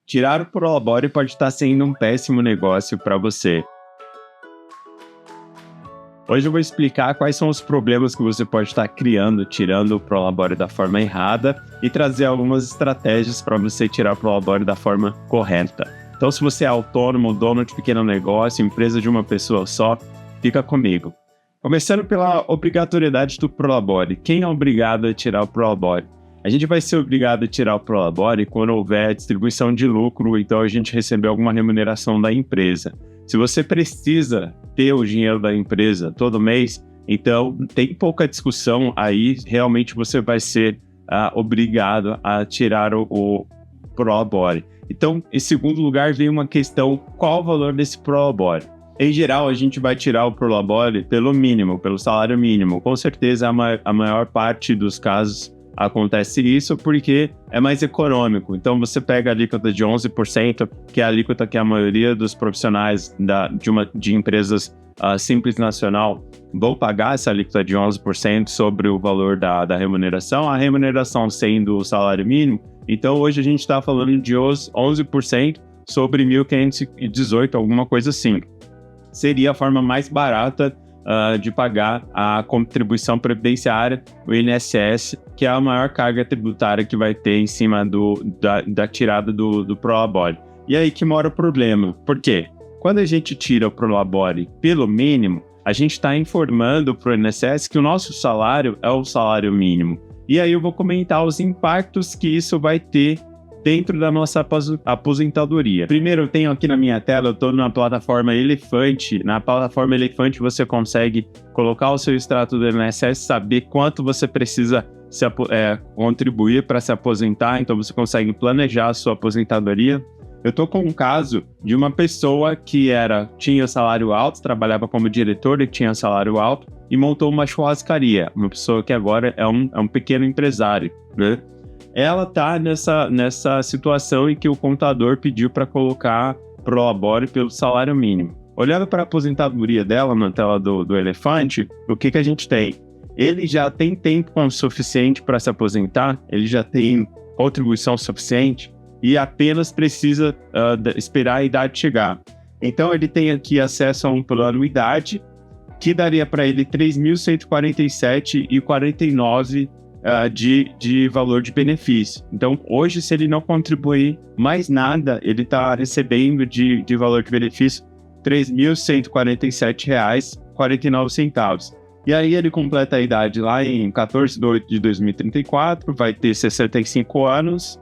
tirar o Prolabore pode estar sendo um péssimo negócio para você. Hoje eu vou explicar quais são os problemas que você pode estar criando, tirando o Prolabore da forma errada e trazer algumas estratégias para você tirar o Prolabore da forma correta. Então, se você é autônomo, dono de pequeno negócio, empresa de uma pessoa só, fica comigo. Começando pela obrigatoriedade do Prolabore. Quem é obrigado a tirar o Prolabore? A gente vai ser obrigado a tirar o Prolabore quando houver distribuição de lucro, então a gente receber alguma remuneração da empresa. Se você precisa ter o dinheiro da empresa todo mês, então tem pouca discussão aí, realmente você vai ser obrigado a tirar o Prolabore. Então, em segundo lugar, vem uma questão: qual o valor desse Prolabore? Em geral, a gente vai tirar o Prolabore pelo mínimo, pelo salário mínimo. Com certeza, a maior parte dos casos acontece isso porque é mais econômico. Então, você pega a alíquota de 11%, que é a alíquota que a maioria dos profissionais de empresas Simples Nacional vão pagar, essa alíquota de 11% sobre o valor da remuneração, a remuneração sendo o salário mínimo. Então, hoje a gente está falando de 11% sobre 1.518, alguma coisa assim. Seria a forma mais barata de pagar a contribuição previdenciária, o INSS, que é a maior carga tributária que vai ter em cima da tirada do Prolabore. E aí que mora o problema. Por quê? Quando a gente tira o Prolabore pelo mínimo, a gente está informando para o INSS que o nosso salário é o salário mínimo. E aí eu vou comentar os impactos que isso vai ter dentro da nossa aposentadoria. Primeiro, eu tenho aqui na minha tela, eu estou na plataforma Elefante. Na plataforma Elefante você consegue colocar o seu extrato do INSS, saber quanto você precisa contribuir para se aposentar, então você consegue planejar a sua aposentadoria. Eu estou com um caso de uma pessoa que tinha salário alto, trabalhava como diretor e tinha salário alto, e montou uma churrascaria. Uma pessoa que agora é um pequeno empresário, né? Ela está nessa situação em que o contador pediu para colocar Prolabore pelo salário mínimo. Olhando para a aposentadoria dela na tela do Elefante, o que a gente tem? Ele já tem tempo suficiente para se aposentar, ele já tem contribuição suficiente e apenas precisa esperar a idade chegar. Então ele tem aqui acesso a um plano idade que daria para ele R$ 3.147,49 de valor de benefício. Então, hoje, se ele não contribuir mais nada, ele está recebendo de valor de benefício R$ 3.147,49. E aí ele completa a idade lá em 14 de 8 de 2034, vai ter 65 anos,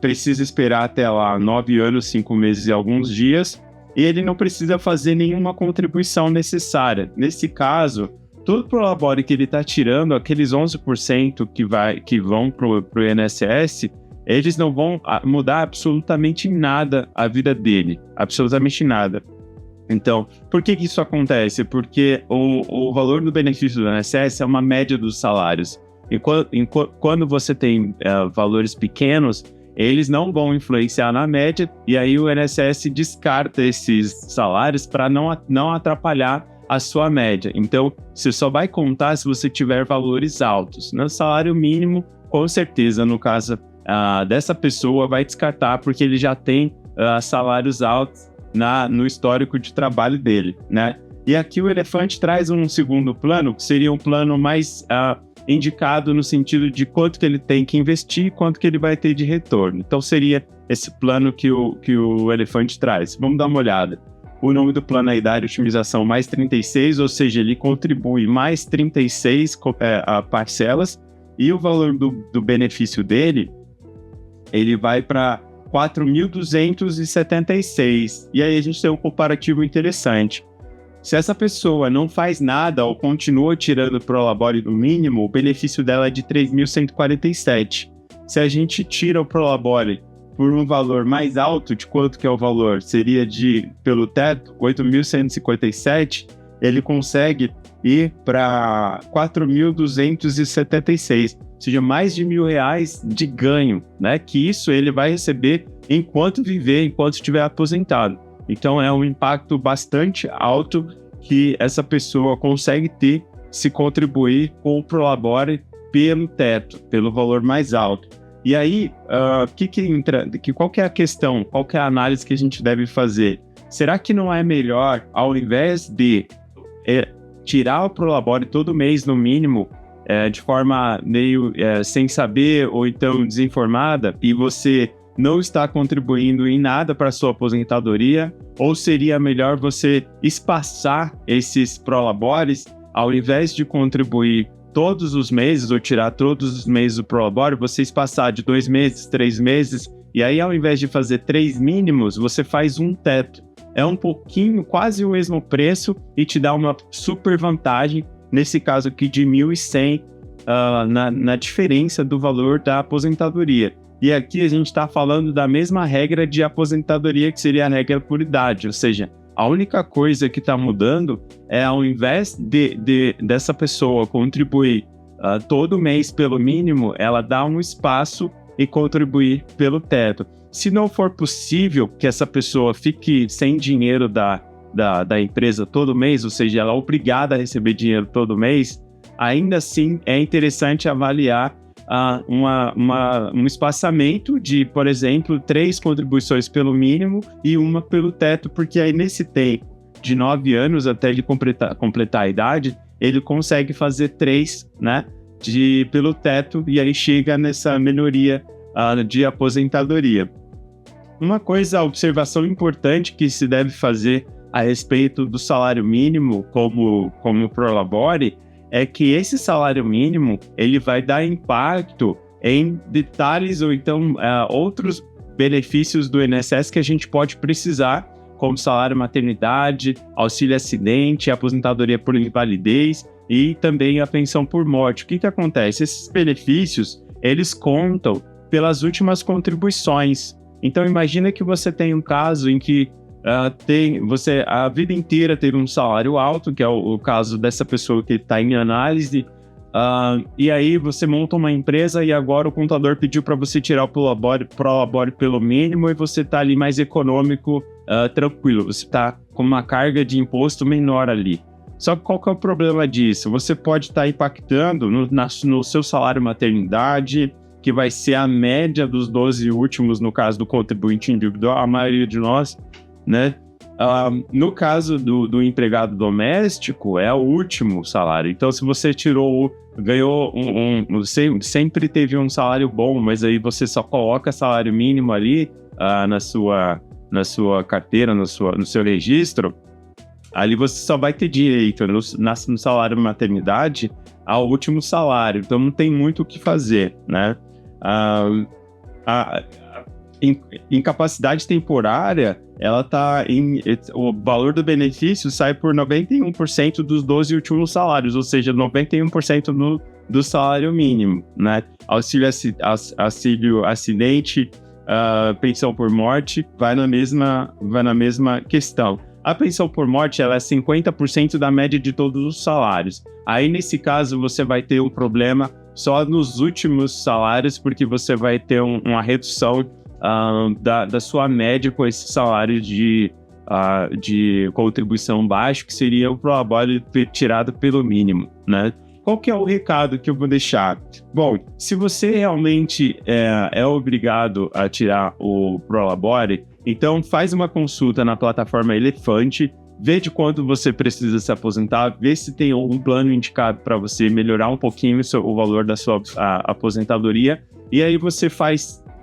precisa esperar até lá 9 anos, 5 meses e alguns dias, e ele não precisa fazer nenhuma contribuição necessária. Nesse caso, todo o Prolabore que ele está tirando, aqueles 11% que vão para o INSS, eles não vão mudar absolutamente nada a vida dele, absolutamente nada. Então, por que isso acontece? Porque o valor do benefício do INSS é uma média dos salários. E quando você tem valores pequenos, eles não vão influenciar na média, e aí o INSS descarta esses salários para não atrapalhar a sua média. Então, você só vai contar se você tiver valores altos. No salário mínimo, com certeza, no caso dessa pessoa, vai descartar, porque ele já tem salários altos no histórico de trabalho dele, né? E aqui o Elefante traz um segundo plano, que seria um plano mais indicado no sentido de quanto que ele tem que investir e quanto que ele vai ter de retorno. Então, seria esse plano que o Elefante traz. Vamos dar uma olhada. O nome do plano é Idade Otimização mais 36, ou seja, ele contribui mais 36 parcelas, e o valor do benefício dele, ele vai para 4.276. E aí a gente tem um comparativo interessante. Se essa pessoa não faz nada ou continua tirando o Prolabore do mínimo, o benefício dela é de 3.147. Se a gente tira o Prolabore por um valor mais alto, de quanto que é o valor? Seria pelo teto, 8.157, ele consegue ir para 4.276, ou seja, mais de R$1.000 de ganho, né? Que isso ele vai receber enquanto viver, enquanto estiver aposentado. Então é um impacto bastante alto que essa pessoa consegue ter se contribuir com o Prolabore pelo teto, pelo valor mais alto. E aí, qual que é a questão? Qual que é a análise que a gente deve fazer? Será que não é melhor, ao invés de tirar o Prolabore todo mês, no mínimo, de forma meio sem saber ou então desinformada, e você não está contribuindo em nada para a sua aposentadoria? Ou seria melhor você espaçar esses Prolabores, ao invés de contribuir todos os meses ou tirar todos os meses do Prolabore, você espaçar de 2 meses, 3 meses, e aí ao invés de fazer 3 mínimos, você faz um teto. É um pouquinho, quase o mesmo preço e te dá uma super vantagem, nesse caso aqui de 1.100 na diferença do valor da aposentadoria. E aqui a gente está falando da mesma regra de aposentadoria, que seria a regra por idade, ou seja, a única coisa que está mudando é, ao invés dessa pessoa contribuir todo mês pelo mínimo, ela dá um espaço e contribuir pelo teto. Se não for possível que essa pessoa fique sem dinheiro da empresa todo mês, ou seja, ela é obrigada a receber dinheiro todo mês, ainda assim é interessante avaliar um espaçamento de, por exemplo, 3 contribuições pelo mínimo e uma pelo teto, porque aí nesse tempo de 9 anos até ele completar a idade, ele consegue fazer 3, né, pelo teto, e aí chega nessa melhoria de aposentadoria. Uma observação importante que se deve fazer a respeito do salário mínimo como Prolabore, é que esse salário mínimo ele vai dar impacto em detalhes ou então outros benefícios do INSS que a gente pode precisar, como salário maternidade, auxílio acidente, aposentadoria por invalidez e também a pensão por morte. O que acontece? Esses benefícios, eles contam pelas últimas contribuições. Então imagina que você tem um caso em que você a vida inteira teve um salário alto, que é o caso dessa pessoa que está em análise, e aí você monta uma empresa e agora o contador pediu para você tirar o Prolabore pelo mínimo e você está ali mais econômico, tranquilo, você está com uma carga de imposto menor ali. Só que qual que é o problema disso? Você pode estar impactando no seu salário maternidade, que vai ser a média dos 12 últimos, no caso do contribuinte individual, a maioria de nós, né? No caso do empregado doméstico, é o último salário. Então, se você ganhou sempre teve um salário bom, mas aí você só coloca salário mínimo ali na sua carteira, no seu registro, ali você só vai ter direito no salário maternidade ao último salário. Então, não tem muito o que fazer, né? Incapacidade temporária, o valor do benefício sai por 91% dos 12 últimos salários, ou seja, 91% do salário mínimo, né? Auxílio acidente, pensão por morte, vai na mesma questão. A pensão por morte, ela é 50% da média de todos os salários. Aí, nesse caso, você vai ter um problema só nos últimos salários, porque você vai ter uma redução da sua média com esse salário de contribuição baixo, que seria o Prolabore tirado pelo mínimo, né? Qual que é o recado que eu vou deixar? Bom, se você realmente é obrigado a tirar o Prolabore, então faz uma consulta na plataforma Elefante, vê de quanto você precisa se aposentar, vê se tem algum plano indicado para você melhorar um pouquinho o valor da sua aposentadoria, e aí você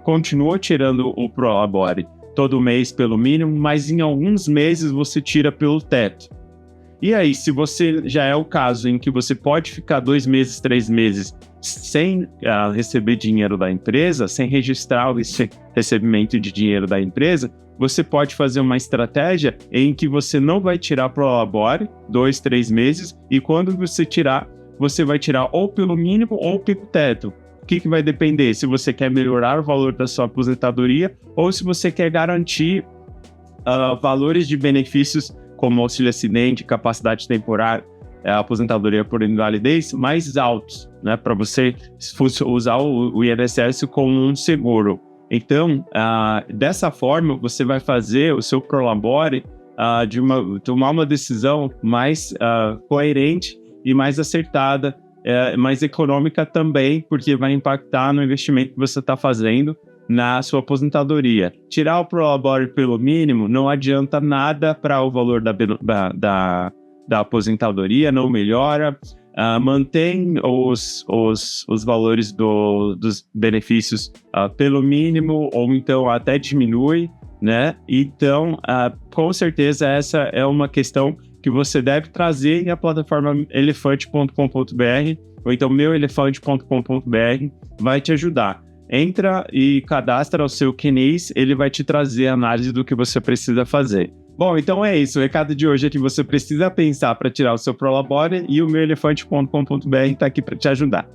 continua tirando o Prolabore todo mês pelo mínimo, mas em alguns meses você tira pelo teto. E aí, se você já é o caso em que você pode ficar 2 meses, 3 meses sem receber dinheiro da empresa, sem registrar esse recebimento de dinheiro da empresa, você pode fazer uma estratégia em que você não vai tirar Prolabore 2, 3 meses, e quando você tirar, você vai tirar ou pelo mínimo ou pelo teto. O que vai depender? Se você quer melhorar o valor da sua aposentadoria ou se você quer garantir valores de benefícios como auxílio acidente, capacidade temporária, aposentadoria por invalidez mais altos, né? Para você usar o INSS como um seguro. Então, dessa forma, você vai fazer o seu Prolabore tomar uma decisão mais coerente e mais acertada mais econômica também, porque vai impactar no investimento que você está fazendo na sua aposentadoria. Tirar o Prolabore pelo mínimo não adianta nada para o valor da aposentadoria, não melhora. Mantém os valores dos benefícios pelo mínimo, ou então até diminui, né? Então, com certeza, essa é uma questão que você deve trazer na plataforma elefante.com.br, ou então meuelefante.com.br, vai te ajudar. Entra e cadastra o seu CNIS, ele vai te trazer a análise do que você precisa fazer. Bom, então é isso. O recado de hoje é que você precisa pensar para tirar o seu Prolabore, e o meuelefante.com.br está aqui para te ajudar.